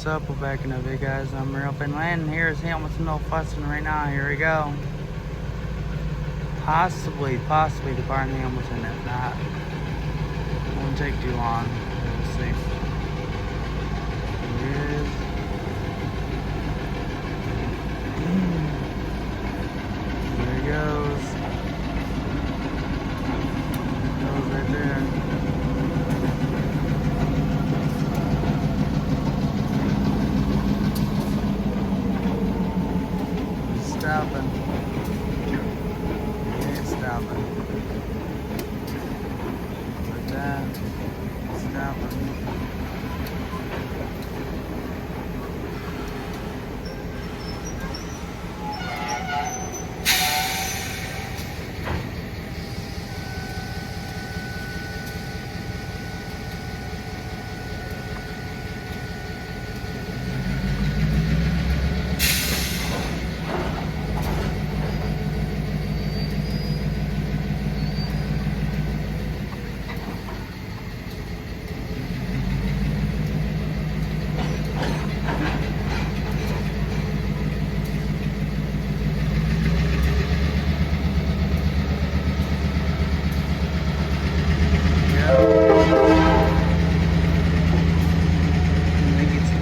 What's up? We're back in the video, guys. I'm Railroad Landing. Here's Hamilton, Northwestern right now. Here we go. Possibly departing Hamilton. If not, it won't take too long. We'll see. Here it is. There it goes. It goes right there. Stopping. It ain't stopping. Like that. Stopping.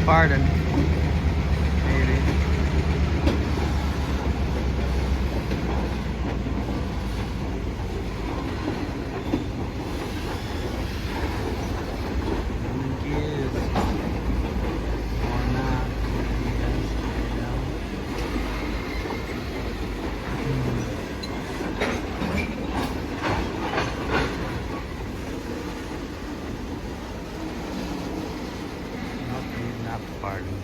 Pardon. Maybe. I think he is. Or not. Yes. Not pardon.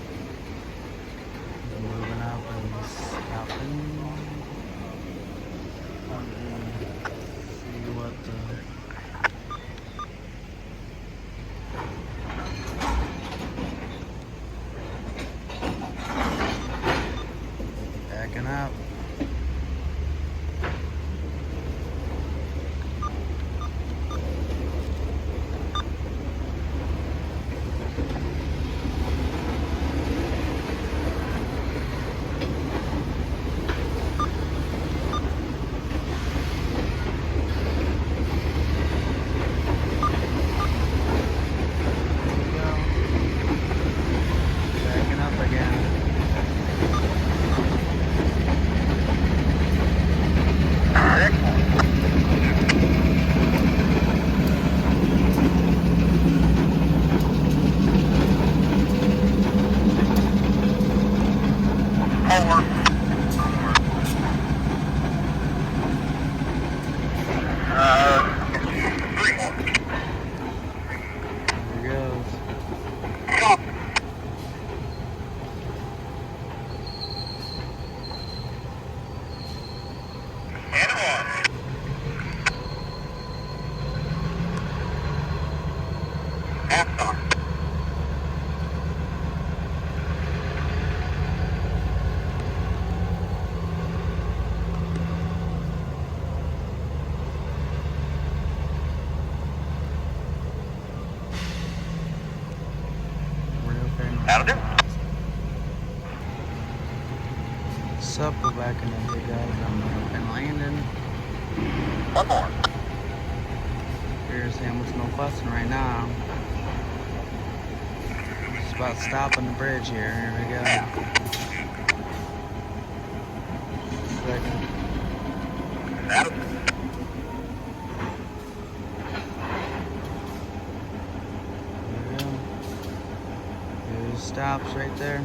Moving up and stopping. See what backing up. That'll do. What's up? We're back in the video, guys. I'm Railroad Landing. One more. Here's Hamilton, Northwestern right now. Just about stopping the bridge here. Here we go. Second. That'll do. Stops right there.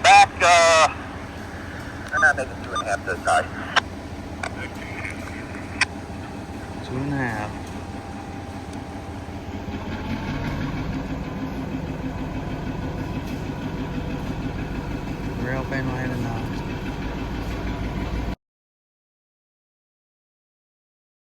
Back, maybe 2.5 this side. 2.5. Railroad Landing